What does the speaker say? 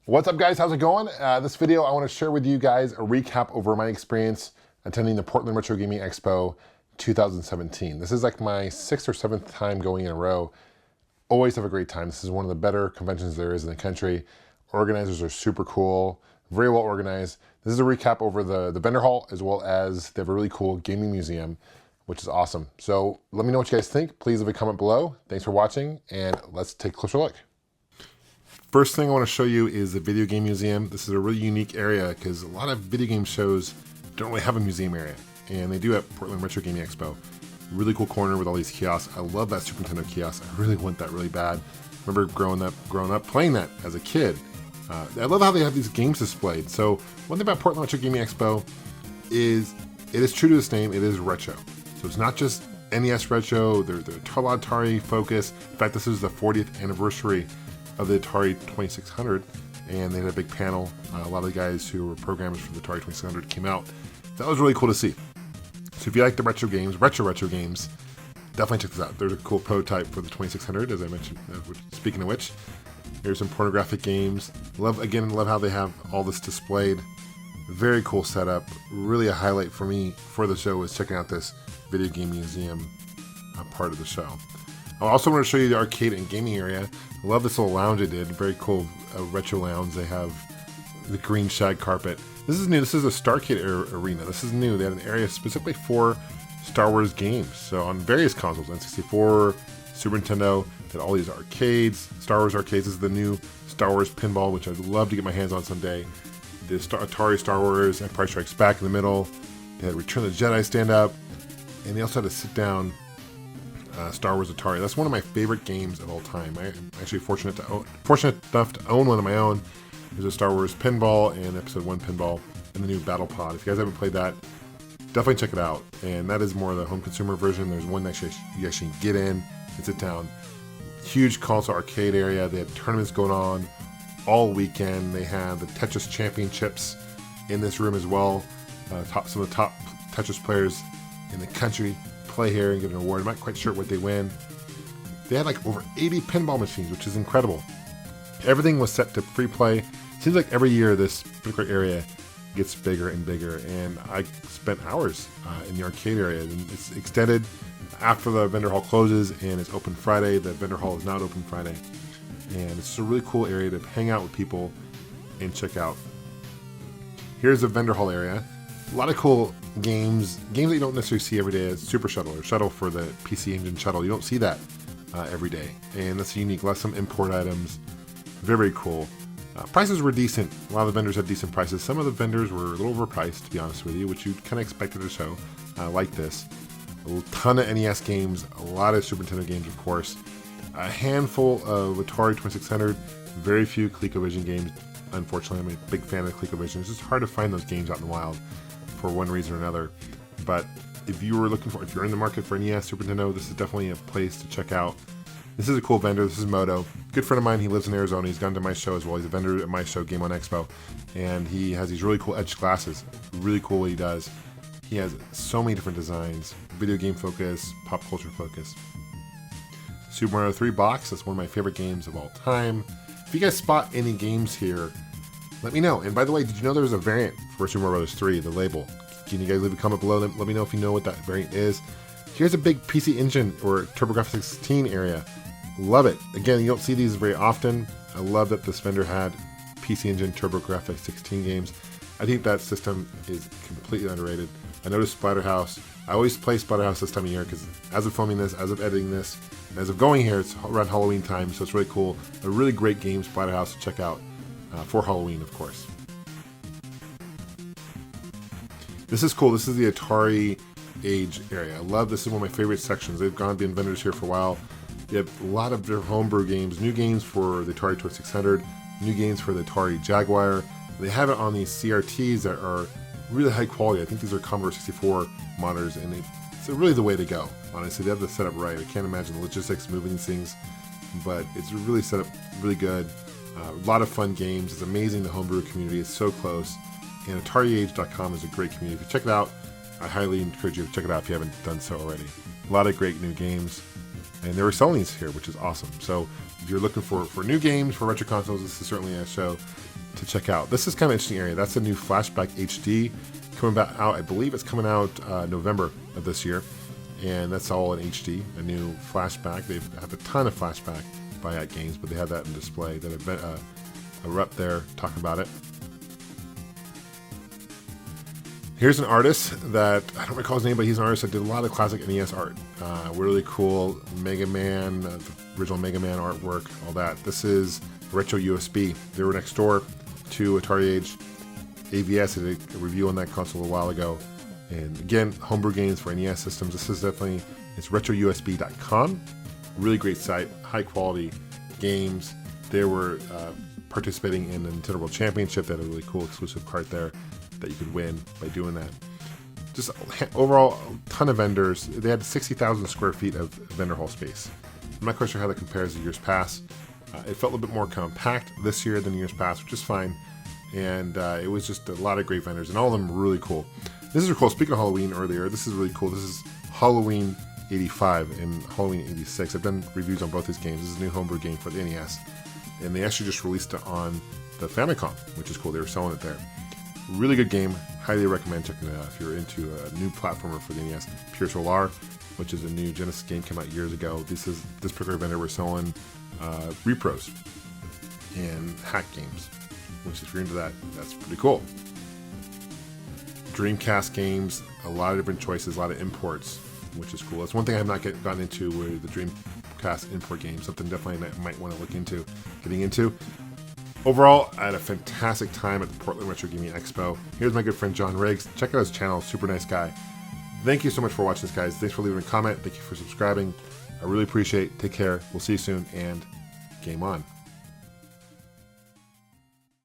What's up guys, how's it going? This video I want to share with you guys a recap over my experience attending the Portland Retro Gaming Expo 2017. This is like my 6th or 7th time going in a row. Always have a great time. This is one of the better conventions there is in the country. Organizers are super cool, very well organized. This is a recap over the vendor hall, as well as they have a really cool gaming museum, which is awesome. So let me know what you guys think. Please leave a comment below. Thanks for watching, and let's take a closer look. First thing I want to show you is the video game museum. This is a really unique area because a lot of video game shows don't really have a museum area, and they do at Portland Retro Gaming Expo. Really cool corner with all these kiosks. I love that Super Nintendo kiosk. I really want that really bad. Remember growing up playing that as a kid. I love how they have these games displayed. So one thing about Portland Retro Gaming Expo is it is true to its name. It is retro. So it's not just NES retro. They're Atari focused. In fact, this is the 40th anniversary of the Atari 2600, and they had a big panel. A lot of the guys who were programmers for the Atari 2600 came out. That was really cool to see. So if you like the retro games, definitely check this out. There's a cool prototype for the 2600, as I mentioned. Speaking of which, here's some pornographic games. Love how they have all this displayed. Very cool setup. Really a highlight for me for the show was checking out this video game museum part of the show. I also want to show you the arcade and gaming area. I love this little lounge they did. Very cool retro lounge. They have the green shag carpet. This is new. This is a Starcade arena. This is new. They had an area specifically for Star Wars games. So on various consoles, N64, Super Nintendo, they had all these arcades, Star Wars arcades. This is the new Star Wars pinball, which I'd love to get my hands on someday. The Atari Star Wars, Empire Strikes Back in the middle. They had Return of the Jedi stand up. And they also had a sit down Star Wars Atari. That's one of my favorite games of all time. I'm actually fortunate enough to own one of my own. There's a Star Wars pinball and Episode 1 pinball and the new Battle Pod. If you guys haven't played that, definitely check it out. And that is more of the home consumer version. There's one that you actually get in and sit down. Huge console arcade area. They had tournaments going on all weekend. They had the Tetris Championships in this room as well. Some of the top Tetris players in the country play here and get an award. I'm not quite sure what they win. They had like over 80 pinball machines, which is incredible. Everything was set to free play. Seems like every year this particular area gets bigger and bigger, and I spent hours in the arcade area. And it's extended after the vendor hall closes, and it's open Friday. The vendor hall is not open Friday, and it's just a really cool area to hang out with people and check out. Here's the vendor hall area. A lot of cool games that you don't necessarily see every day. Super Shuttle, or Shuttle for the PC Engine Shuttle. You don't see that every day, and that's unique. Some import items. Very cool. Prices were decent. A lot of the vendors had decent prices. Some of the vendors were a little overpriced, to be honest with you, which you kind of expected to show like this. A ton of NES games, a lot of Super Nintendo games, of course. A handful of Atari 2600, very few CollectorVision games. Unfortunately, I'm a big fan of CollectorVision. It's just hard to find those games out in the wild for one reason or another. But if you're in the market for NES, Super Nintendo, this is definitely a place to check out. This is a cool vendor. This is Moto. Good friend of mine. He lives in Arizona. He's gone to my show as well. He's a vendor at my show, Game on Expo. And he has these really cool edged glasses. Really cool what he does. He has so many different designs. Video game focus, pop culture focus. Super Mario 3 box. That's one of my favorite games of all time. If you guys spot any games here, let me know. And by the way, did you know there was a variant for Super Mario Bros. 3, the label? Can you guys leave a comment below? Let me know if you know what that variant is. Here's a big PC Engine or TurboGrafx 16 area. Love it. Again, you don't see these very often. I love that this vendor had PC Engine TurboGrafx 16 games. I think that system is completely underrated. I noticed Splatterhouse. I always play Splatterhouse this time of year because as of filming this, as of editing this, and as of going here, it's around Halloween time, so it's really cool. A really great game, Splatterhouse, to check out for Halloween, of course. This is cool. This is the Atari Age area. I love this. Is one of my favorite sections. They've been vendors here for a while. You have a lot of their homebrew games, new games for the Atari 2600, new games for the Atari Jaguar. They have it on these CRTs that are really high quality. I think these are Commodore 64 monitors, and it's really the way to go. Honestly, they have the setup right. I can't imagine the logistics moving these things, but it's really set up really good. A lot of fun games. It's amazing. The homebrew community is so close, and AtariAge.com is a great community. If you check it out, I highly encourage you to check it out if you haven't done so already. A lot of great new games. And they were selling these here, which is awesome. So if you're looking for new games for retro consoles, this is certainly a show to check out. This is kind of an interesting area. That's a new Flashback HD coming out. I believe it's coming out November of this year, and that's all in HD. A new Flashback. They have a ton of Flashback by games, but they have that in display. That event, a rep there talking about it. Here's an artist that I don't recall his name, but he's an artist that did a lot of classic NES art. Really cool Mega Man, the original Mega Man artwork, all that. This is Retro USB. They were next door to Atari Age. AVS did a review on that console a while ago. And again, homebrew games for NES systems. This is definitely, it's retrousb.com. Really great site, high quality games. They were participating in the Nintendo World Championship. They had a really cool exclusive cart there that you could win by doing that. Just overall, a ton of vendors. They had 60,000 square feet of vendor hall space. I'm not quite sure how that compares to years past. It felt a little bit more compact this year than years past, which is fine. And it was just a lot of great vendors, and all of them really cool. This is cool. Speaking of Halloween earlier, this is really cool. This is Halloween 85 and Halloween 86. I've done reviews on both these games. This is a new homebrew game for the NES. And they actually just released it on the Famicom, which is cool. They were selling it there. Really good game. Highly recommend checking it out if you're into a new platformer for the NES. Pure Solar, which is a new Genesis game, came out years ago. This particular vendor was selling repros and hack games, which if you're into that, that's pretty cool. Dreamcast games, a lot of different choices, a lot of imports, which is cool. That's one thing I have not gotten into with the Dreamcast import games. Something definitely I might want to look into getting into. Overall, I had a fantastic time at the Portland Retro Gaming Expo. Here's my good friend John Riggs. Check out his channel, super nice guy. Thank you so much for watching this, guys. Thanks for leaving a comment. Thank you for subscribing. I really appreciate it. Take care. We'll see you soon, and game on.